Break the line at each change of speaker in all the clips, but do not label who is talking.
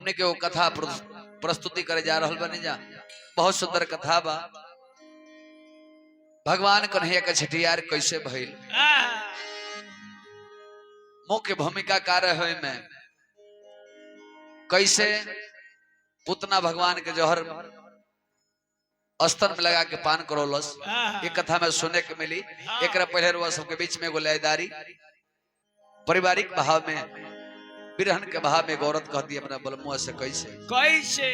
हमने के वो कथा प्रस्तुति करे जा रहल बनी जा। बहुत सुंदर कथा बा। भगवान कन्हैया के छठियार कैसे भइल, मुख्य भूमिका कार्य है में कैसे पुतना भगवान के जौहर स्तन में लगा के पान करोलस, ये कथा में सुने के मिली। एक पहले रुआ सबके बीच में एगो लयदारी पारिवारिक भाव में बिरहन के भाव में औरत कहती है अपना बलमुआ से कैसे
कैसे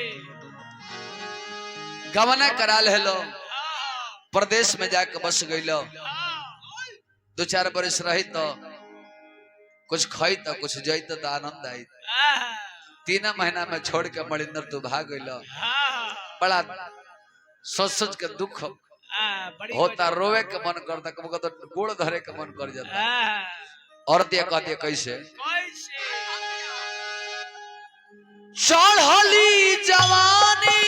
गवना करा लो, प्रदेश में जाके बस गईलो, 2-4 बरस रही तो कुछ खाई तो कुछ जई तो आनंद आई। 3 महीना में छोड़ के मणिंदर तू भाग गईलो। बड़ा सोच सोच के दुख होता, रोवे के मन करता, कभी तो गोड़ धरे के मन कर जाता। औरत ये कहती है कैसे चढ़ली जवानी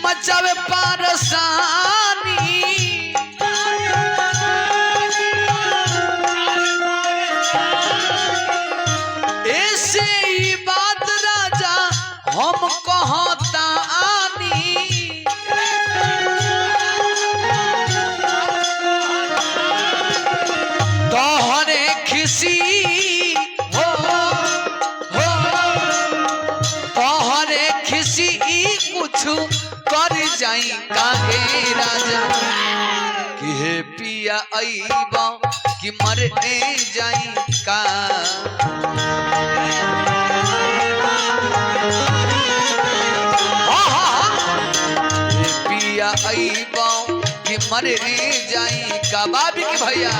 मचावे पारसानी, ऐसे ही बात राजा हम कहता आनी। तोहरे खिसी कुछ कर जाई काहे राजा कि हे पिया आईबा कि मर जाई का। हे पिया आईबा कि मर जाई का। बाबी के भैया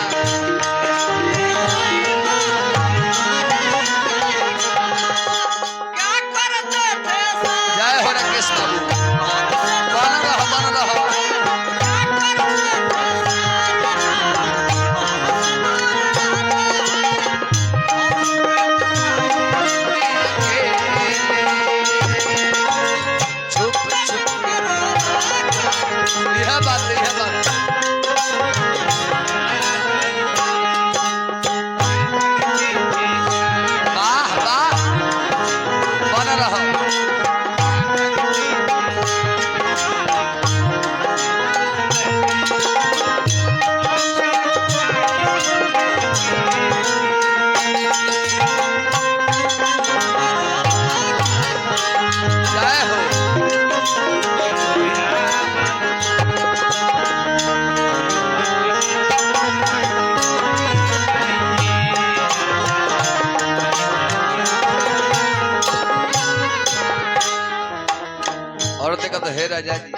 हे राजा जी,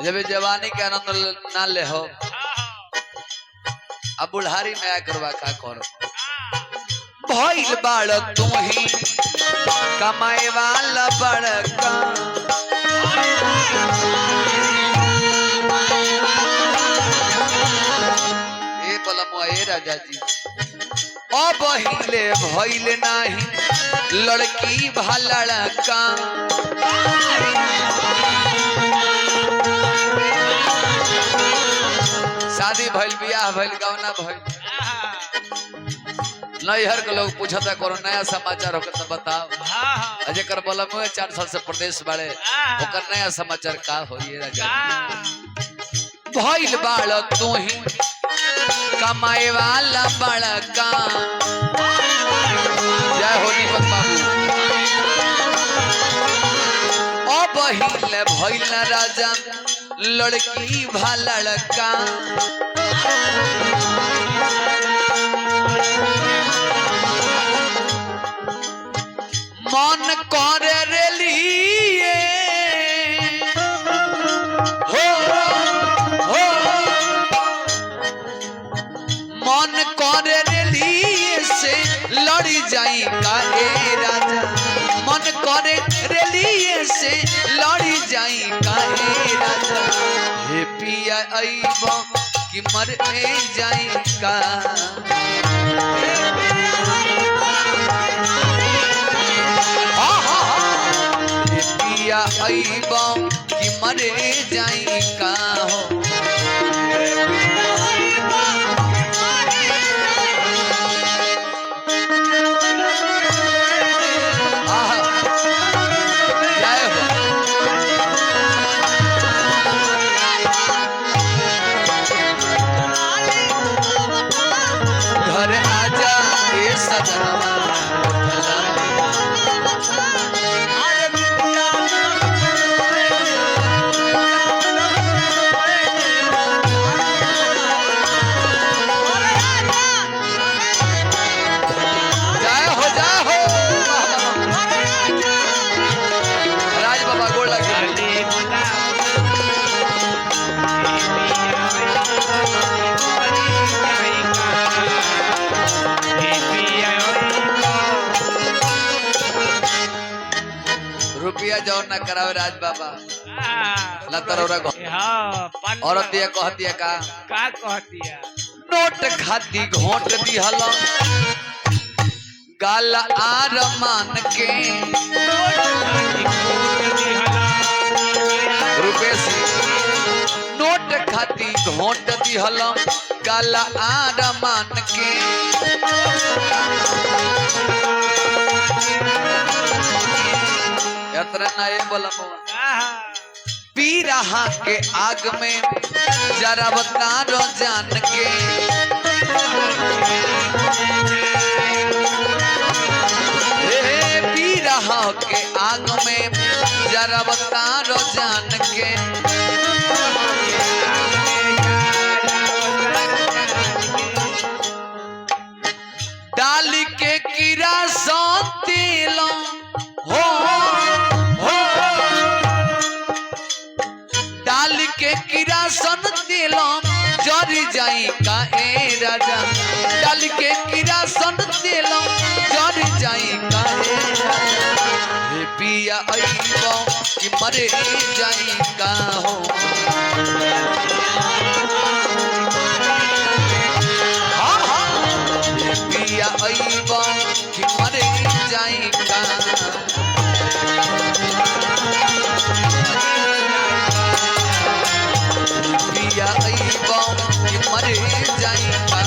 जब जवानी के आनंद ना ले हो, अब बुढ़ारी में आकर का करो। भइल बाड़ तू ही कमाए वाला बड़का, ए बलमुआ ए राजा जी अब हिले भइल नाही लड़की भलड़का। शादी भइल, बियाह भइल, गौना भइल, नैहर के लोग पूछता करो नया समाचार होकर तो बताओ। जेकर बलमुआ 4 साल से प्रदेश बाड़े ओकर नया समाचार का होई राजा। भइल बाड़ तू ही कमाए वाला बड़का। जय हो दीपक बाबू। अब हिले भइल राजा लड़की भलड़का। मन करे रेलिए मन करे रेलिए से लड़ी जाई काहे राजा। मन करे रेलिए से लड़ी जाई काहे राजा। हे पिया आईबा कि मर जाई का। हे पिया आईबा कि मर जाई का हो। रुपया जो न करावे राज बाबा औरत दिया कहतिया का
कहतिया
नोट खाती घोट दी हला गाल आर मान के रुपये से नोट खाती घोट दी हला गाल आर मान के पी रहा के आग में जरा बतारो जान के पी रहा के आग में जरा बतारो जान के डाल के कीड़ा सौतीला हो के किरासन दिलम जरी जाई का ए राजा डाल के किरासन दिलम जरी जाई का ए राजा हे पिया आईबो कि मरे जाई का हो हां हां हे पिया आईबो कि मरे जाई का मरे जाएगा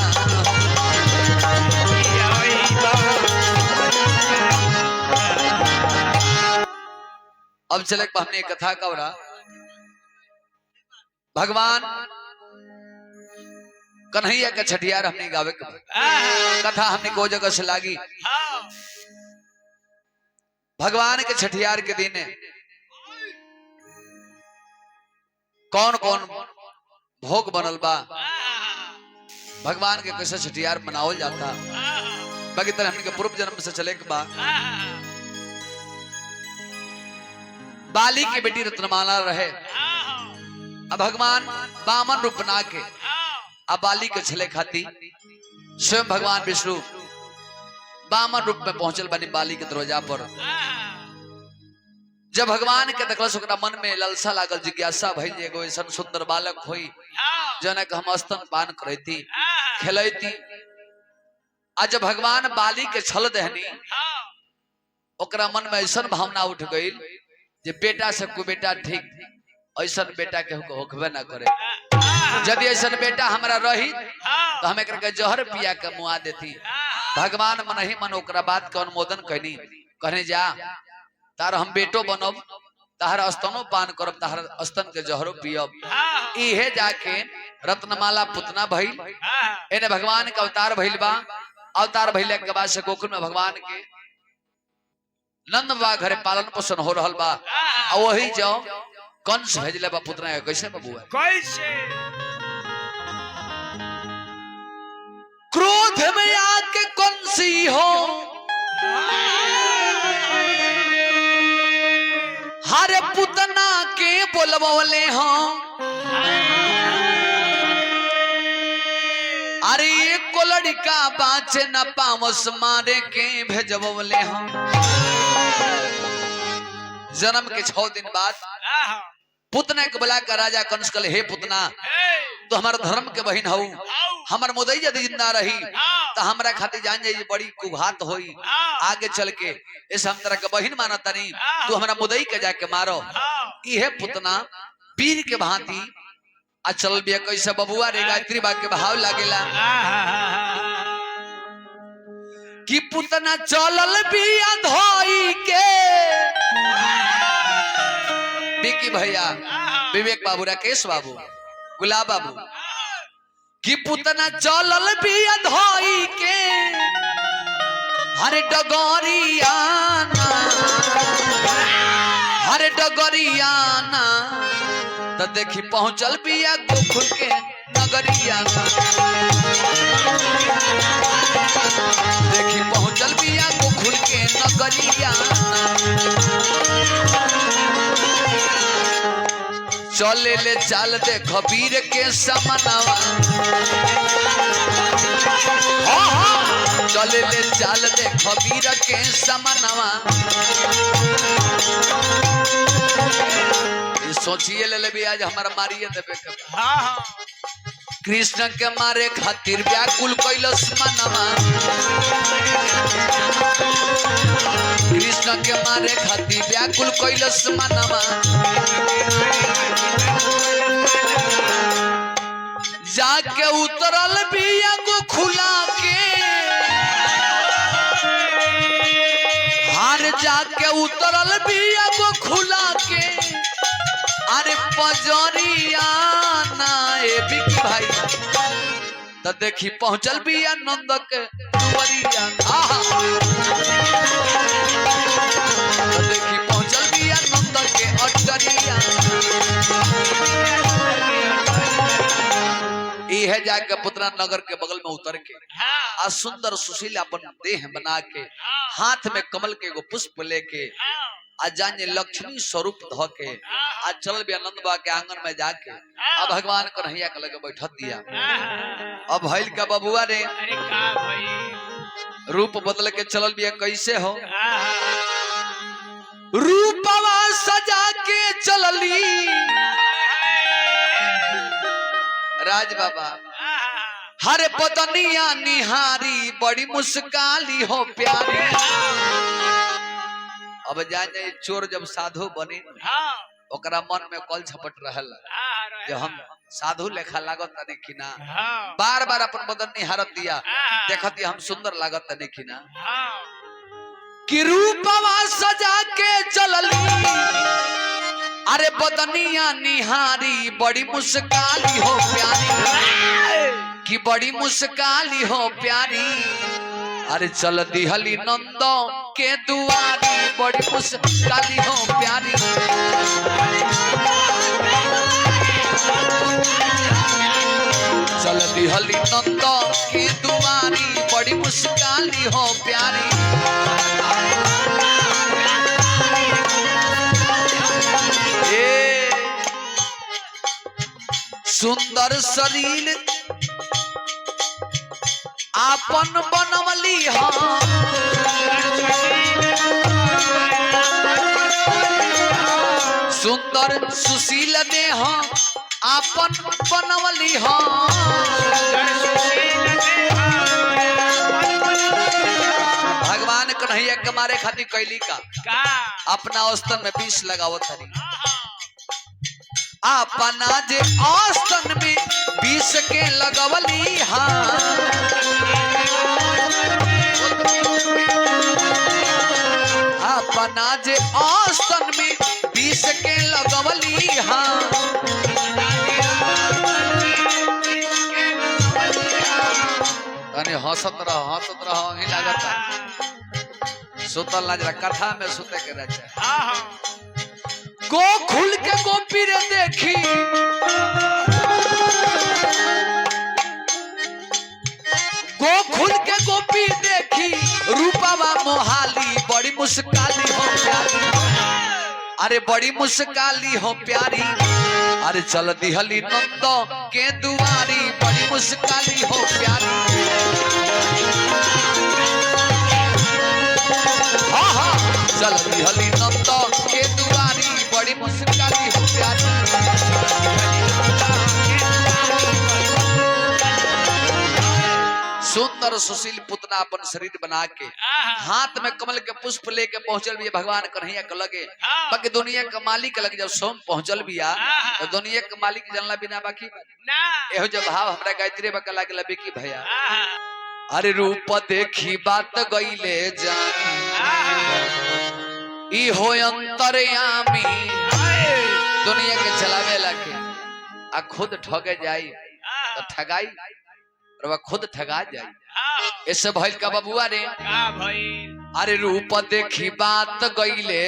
अब चले हमने कथा कवरा भगवान कन्हैया का छठियार हमने गावे कथा हमने को जगह से लागी भगवान के छठियार के दिन कौन कौन भोग बनल बा भगवान के कैसे छठियार मनावल जाता बाकी तरह हमने के पूर्व जन्म से चले के बा बाली की बेटी रत्नमाला रहे अब भगवान बामन रूप बना के अब बाली के छले खाती स्वयं भगवान विष्णु बामन रूप में पहुंचल बनी बाली के दरवाजा पर जब भगवान के देखलस ओकरा मन में लालसा लागल जिज्ञासा भइल एगो ऐसन सुंदर बालक होई जना के हम स्तन पान करैती खेलैती आज जब भगवान बाली के छल देहनी ओकरा मन में ऐसन भावना उठ गई जे बेटा से कोई बेटा ठीक ऐसन बेटा के होखबे ना करे यदि ऐसन बेटा हमरा रही तो हम एकरा के जहर पिया के मुआ देती भगवान मन ही मन ओकरा बात के अनुमोदन कहनी कहने जा तार हम बेटो बनब तार स्तनो पान करब तार स्तन के जहरो पियब इहे जाके रत्नमाला पुतना भइल एने भगवान के अवतार भइल बा अवतार भइले के बाद से गोकुल में भगवान के नंद बाबा घरे पालन पोषण हो रहल बा आ वही जाओ कंस भेजले बा पुतना के कैसे बबुआ
कैसे
क्रोध में आके कंसी हो हरे पुतना के बोलबोले हाँ अरे एक को लड़का बाँचे न पावस मारे के भेजबोले हाँ जन्म के 6 दिन बाद पुतना के बुला कर राजा कंस कहले हे पुतना तो हमारा धर्म के बहन हूँ हमार मुदई यदि जिंदा रही तो हमरा खातिर जान जाइए बड़ी कुघात होई आगे चल के इस हम तरह के बहन मानता नहीं तू हमारा मुदई के जाके मारो इहे पुतना पीर के भांति आ चल बिया कैसे बबुआ रे गायत्री बा के भाव लागेला कि पुतना चलल बिया धोई के बिकी भैया विवेक बाबू राकेश बाबू गुलाब बाबू कि पुतना चलल बिया धोई के हरे डगरियाना हरे डगरियाना तो देखी पहुंचल बिया गोकुल के नगरियाना देखी पहुंचल बिया गोकुल के नगरियाना चले ले चाल देख वीर के समनवा चले ले चाल देख वीर के समनवा सोचिए ले भी आज हमारा मारिए देवे कृष्ण के मारे खातिर व्याकुल कैलस मनवा कृष्ण के मारे खातिर व्याकुल कैलस मनवा जाके उतरल बिया को खुला के हार जाके उतरल बिया को खुला के अरे पजरियाना ए बिकी भाई तो देखी पहुंचल बिया नंद के दुवरिया तो देखी पहुंचल बिया नंद के अटरिया है जाके पुत्रा नगर के बगल में उतर के आ सुंदर सुशील अपन देह बना के हाथ में कमल के एगो पुष्प लेके आ जाने लक्ष्मी स्वरूप ध के आ चल भी आनंद बा के आंगन में जाके अब भगवान कन्हैया के लगे बैठत दिया अब भइल का बबुआ रे
अरे का भाई
रूप बदल के चलल बिया कैसे हो रूपवा सजा के चलली राज बाबा हरे पतनिया निहारी बड़ी मुस्काली हो प्यारी अब जाने चोर जब साधु बनी ओकरा मन में कल छपट रहल जो हम साधु लेखा लागत नहीं कि ना बार बार अपन बदन निहारत दिया देखत हम सुंदर लागत नहीं कि ना कि रूपवा सजा के चलली अरे बदनिया निहारी बड़ी मुस्काली हो प्यारी कि बड़ी मुस्काली हो प्यारी अरे चल दिहली नंदो के दुआरी बड़ी मुस्काली हो प्यारी चल दिहली नंदो के दुआरी बड़ी मुस्काली हो प्यारी सुंदर शरीर आपन बनवली सुंदर सुशील देह आपन बनवली भगवान कन्हैया के मारे खातिर कैली का अपना औस्तन में विष लगावत हरी अपना जे औस्तन में विष के लगवली अपना जे औस्तन में विष के लगवली हंसत रहो ही लागत सुतल ना जरा कथा में सुते के रहे गोकुल के गोपी रे देखी गोकुल के गोपी देखी रूपवा मोहाली बड़ी मुस्काली हो प्यारी अरे बड़ी मुस्काली हो प्यारी अरे चल दिहली नंदो के दुआरी बड़ी मुस्काली हो प्यारी चल दिहली नंदो के दुआरी बड़ी मुस्काली हो प्यारी सुंदर सुशील पुतना अपन शरीर बना के हाथ में कमल के पुष्प लेके पहुंचल भी भगवान कन्हैया के लगे बाकी दुनिया के मालिक लगे जब सोम पहुंचल बिया तो दुनिया के मालिक जानला बिना बाकी एहो जब भाव हमरा गायत्री बका लागे लबे की भैया अरे रूप देखी बात गईले जानी ई हो अंतर्यामी दुनिया के चलावे लगे आ खुद ठगे जाई तो ठगाई और वह खुद ठगा जाई ऐसे भइल का बबुआ रे
का भाई
अरे रूप देखी बात गईले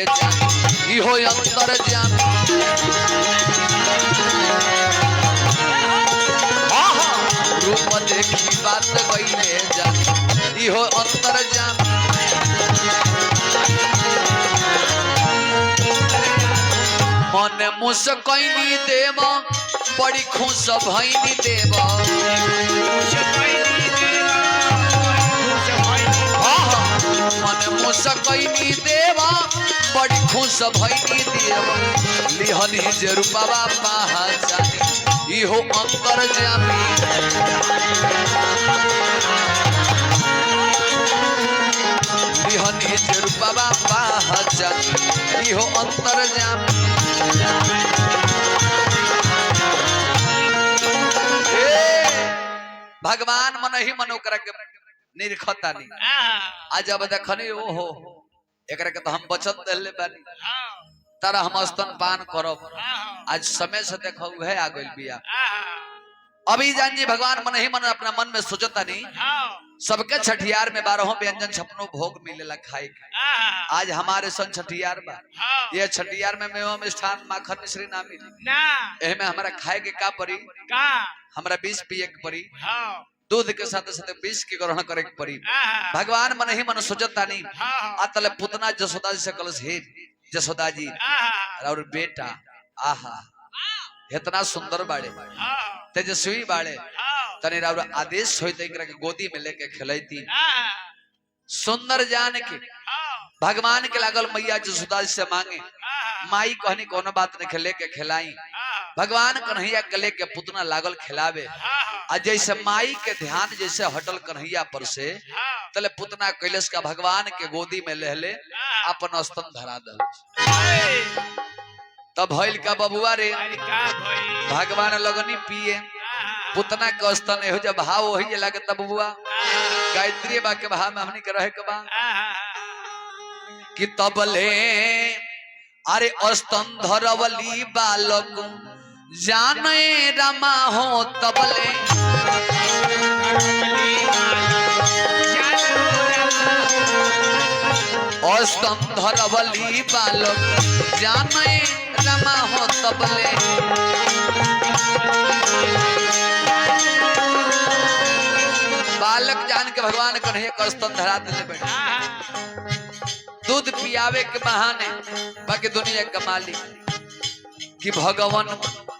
इहो अंतर जान रूप देखी बात गईले जान इहो अंतर जान मन मुस्कैनी देव बड़ी खुश भैनी देव मन मुस्कैनी देव बड़ी खुश भैनी देव लिहनी जे रूपवा पहचानी इहो अंतर जामी लिहनी जे रूपवा पहचानी इहो अंतर जामी भगवान मन ही मन ओकरा के निरखता नहीं आज जब देखनी ओहो एकरा के तो हम बचत देले बानी तारा हम स्तनपान करब आज समय से देखो है आ गइल बिया अभी जानिए भगवान मन ही मन अपना मन में सोचता नहीं सबके छठियार में 12 व्यंजन 56 भोग मिलेला खाए के आज हमारे सन छठियार बा ये छठियार में मेवा मिष्ठान माखन मिश्री ना मिली
ना
एमे हमारा खाए के का परी
का
हमरा विष पिए के परी दूध के साथ साथ विष के ग्रहण करे के परी भगवान मन ही मन सोचता नहीं आतले पुतना जसोदा जी से कलश हे जसोदा जी और बेटा आहा इतना सुंदर बाड़े तेजस्वी बाड़े तनी राउर आदेश होते एकरा के गोदी में लेके खेलैती सुंदर जान के भगवान के लागल मैया जसोदा जी से मांगे माई कहनी कोनो बात नहीं खेले के खिलाई भगवान कन्हैया के लेके पुतना लागल खिलावे आ जैसे माई के ध्यान जैसे हटल कन्हैया पर से तले पुतना कैलाश का भगवान के गोदी में लेहले अपन स्तन धरा दल तब भइल का बबुआ रे भगवान लगनी पिए पुतना के स्तन हो जब भाव वही लगे तब बबुआ गायत्री बा के भाव में हमनी के रहे के बा कि तबले अरे स्तन धरवली बालक जाने रमा हो तबले स्तन धरवली बालक जाने रमा हो तबले बालक जान के भगवान कन्हैया का स्तन धरा देले बेटा दूध पियावे के बहाने बाकी दुनिया का मालिक कि भगवान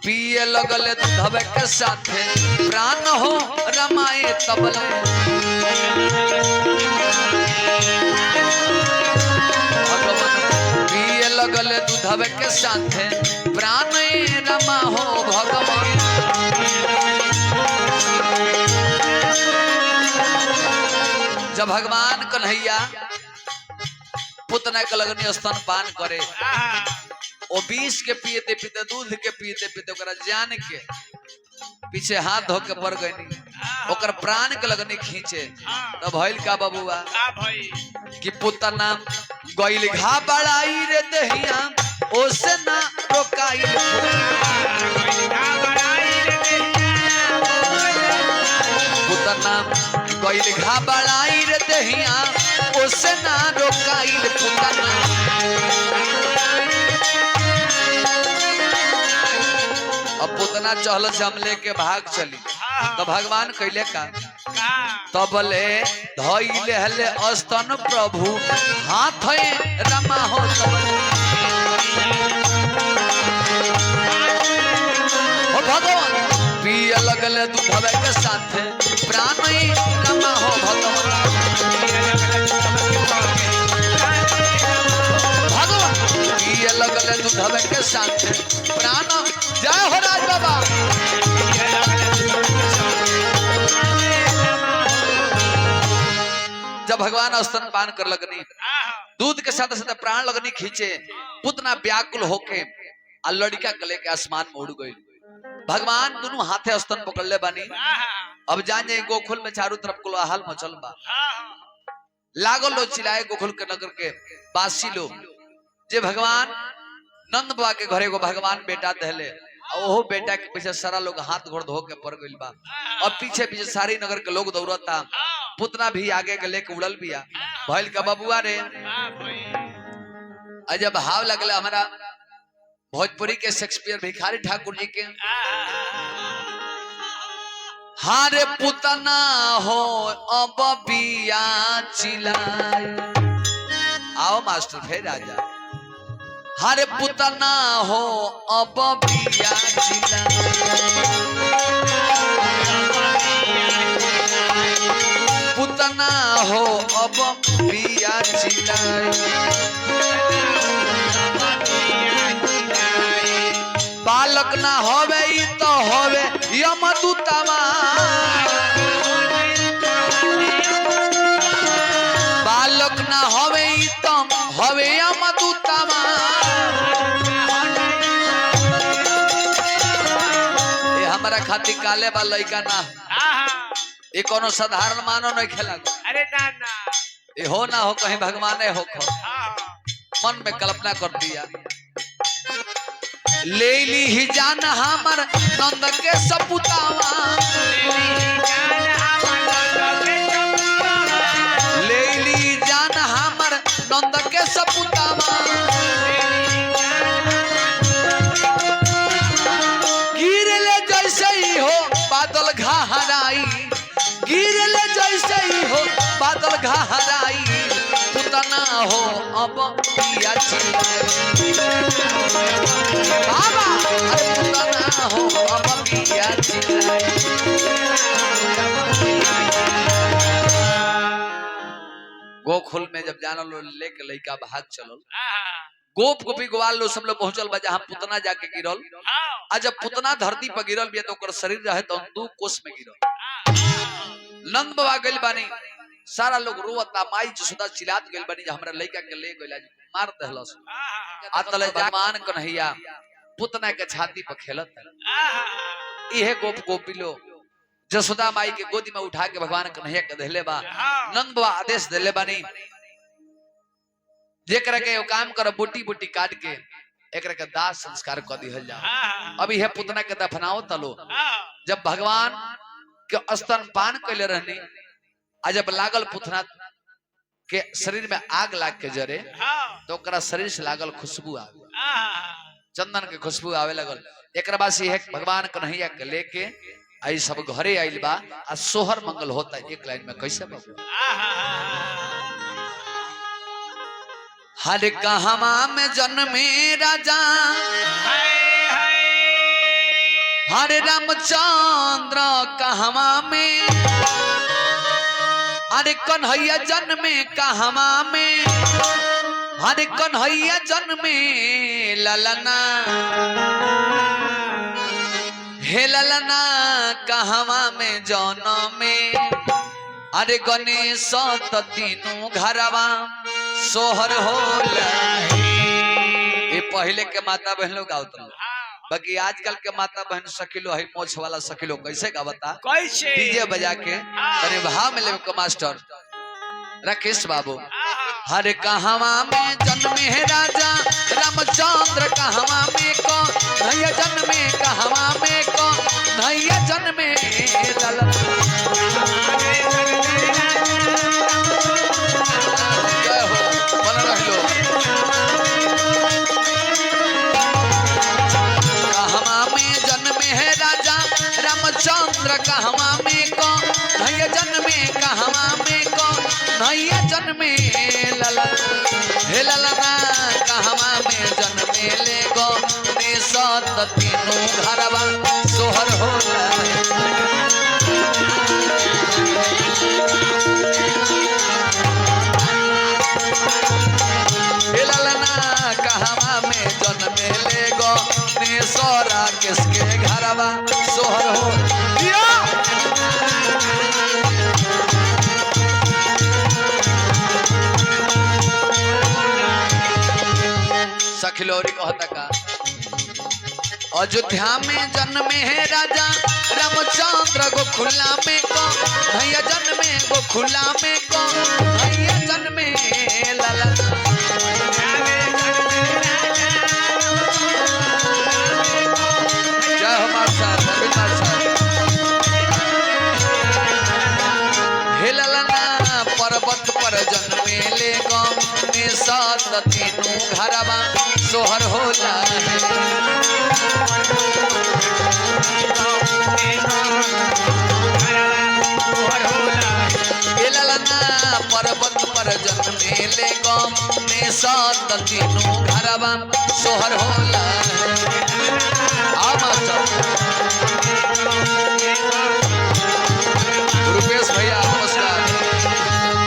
पिए लगले दूधवे के साथे प्राण हो रमाए तबले भगवान पिए लगले दूधवे के साथे प्राण रमा हो भगवान जब भगवान कन्हैया पुतना के लगनी स्तन पान करे ओ विष के पीते पीते दूध के पीते पीते ओकरा जान के पीछे हाथ धो के पड़ गई ओकर प्राण के लगनी खींचे तब भइल का बबुआ कि पुतना गइल घा बड़ाई रे दहिया ओसे ना रोकाई पुतना गइल घा बड़ाई रे दहिया ओसे ना रोकाई पुतना अब पुतना चहल से हम लेके भाग चली तो भगवान कैले का तबले धइले हले स्तन प्रभु हाथ रमा हो तबले हो भगवान पिए लगले दूधवे के साथे प्राण रमा हो भगवान पिए लगले दूधवे के साथे प्राण जय हो राज बाबा जब भगवान स्तन पान कर लगनी दूध के साथ साथ प्राण लगनी खींचे पुतना व्याकुल होके आ लड़का के लेके आसमान में उड़ गई भगवान दोनों हाथे स्तन पकड़ ले बानी अब जान जाए गोकुल में चारों तरफ कोलाहल मचल बा लागल लो चिल्लाए गोकुल के नगर के वासी लोग जे भगवान नंद बाबा के घरे को भगवान बेटा दहले ओहो बेटा के पीछे सारा लोग हाथ घोड़ धो के पड़ गइल बा और पीछे पीछे सारी नगर के लोग दौड़ता पुतना भी आगे के लेके उड़ल बिया भइल का बबुआ रे अजब भाव लगला हमारा भोजपुरी के शेक्सपियर भिखारी ठाकुर जी के हारे पुतना हो अब बिया चिल्लाए आओ मास्टर फिर राजा हरे पुतना हो अब बिया पुतना हो अब बिया चिल्लाए बालक ना होवे ई तो होवे यमदूतवा बालक ना होवे ई तो होवे यमदूतवा ये हमारा खाती काले बा लइका ना ये कोनो साधारण मानो नहीं खेला
अरे ना ना
ये हो ना हो कहीं भगवान हो खो मन में कल्पना कर दिया ले ली ही जान हमर नंद के सपुतावा ले ली जान हमर नंद के सपुतावा गिर ले जैसे ही हो बादल घहराई गिर ले जैसे ही हो बादल घहराई पुतना हो अब पिया बाबा अरे पुतना हो अब पिया गोकुल में जब जाना लो लेके लइका भाग चलल गोप गोपी ग्वाल लो सब लोग पहुंचल बा जहां पुतना जाके गिरल आ जब पुतना धरती पर गिरल बिया तो ओकर शरीर रहे तो 2 कोस में गिरल नंद बाबा गइल बानी सारा लोग रोवता माई जसोदा चिल्लात गइल बानी जे हमरा लइका के ले गइल मार दहलस आतले जमान कन्हैया पुतना के छाती पर खेलत इहे गोप गोपी लो जसोदा माई के गोदी में उठा के भगवान कन्हैया के देले बा नंद बाबा आदेश देले बानी जेकरा के काम कर बोटी बोटी काट के एकरा के दाह संस्कार क दिहल जा अभी हे पुतना के दफनाओ तलो जब भगवान के स्तनपान कैले रहनी आ जब लागल पुतना के शरीर में आग लाग के जरे तो ओकरा शरीर से लागल खुशबू आवे चंदन के खुशबू आवे लगल एकरा बाद से भगवान कन्हैया के लेके आई सब घरे आइल बा आ सोहर मंगल होता एक लाइन में कैसे बाबू हर कहवा में जन्मे राजा हरे रामचंद्र कहवा में अरे कन्हैया जन्मे कहवा में हरे कन्हैया जन्मे ललना हे ललना कहवा में जन्मे अरे गणेश तीनों घरवा सोहर होला ये पहले के माता बहन लोग गावत बाकी आजकल के माता बहन सखिलो है मोछ वाला सखिलो कैसे गावता
कैसे
डीजे बजा के अरे भाव में लेवे मास्टर राकेश बाबू हर कहवा में जन्मे है राजा रामचंद्र कहवा में को नैया जन्मे कहवा में को नैया जन्मे रामचंद्र कहवा में को नैया जन्मे कहवा में को नैया जन्मे ललन हे ललना कहवा में जन्मे ले गो ने सत तीनों घरवा सोहर होला हे ललना कहवा में जन्मे ले गो ने सोरा किसके घरवा सोहर हो सखिलोरी कहता का अयोध्या में जन्मे है राजा रामचंद्र गोखुला में को भैया जन्मे गोखुला में को भैया जन्मे ललन जय हो माता हे ललन पर जन्मे ले गमे सात तीनों घरवा सोहर होला ललना पर्वत पर जन्मे ले गमे सात तीनों घरवा सोहर होला रुपेश भैया नमस्कार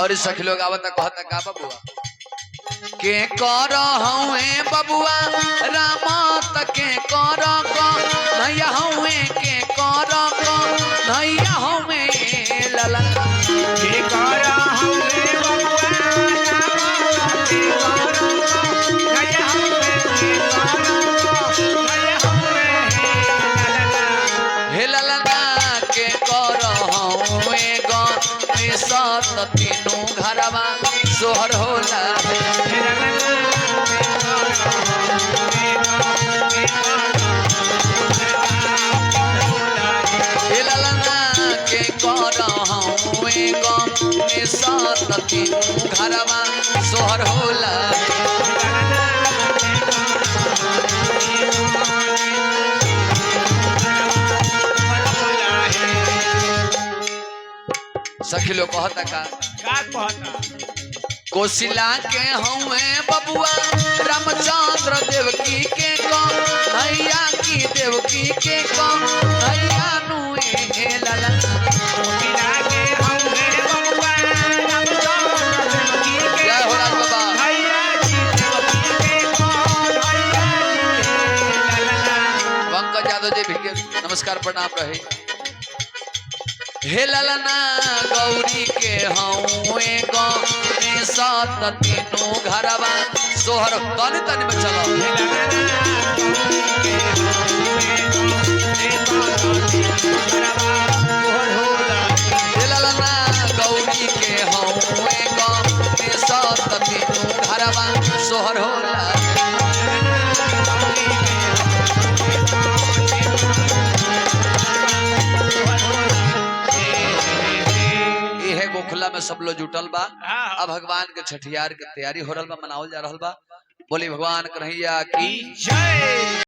और सखी लोग आवत कहता का बबुआ के कर हवे बबुआ रामा तके कर को नैया हवे के कर को नैया हवे लला
के कर हवे बबुआ रामा तके कर को नैया हवे के कर को नैया हवे
हे ललना के कर हवे गो सात तीनों घरवा सोहर होला ललना के कर हवे गमे सात तीनों घरवा सोहर होला सखी लोग कहता का कोशिला के हवे बबुआ रामचंद्र देवकी के को नैया की देवकी के को नैया नुए लला
कोशिला के हवे बबुआ रामचंद्र देवकी के
जय हो राज बाबा
नैया की देवकी के को नैया लला
पंकज यादव जी भी नमस्कार प्रणाम रहे हे ललना गौरी के हवे गमे सात तीनों घरवा सोहर तनी तनी में चलो हे ललना गौरी के हवे गमे सात तीनों घरवा सोहर होला गोखला में सब लोग जुटल बा अब भगवान के छठियार के तैयारी हो रहा बा मनावल जा रहा बा बोली भगवान कन्हैया की
जय।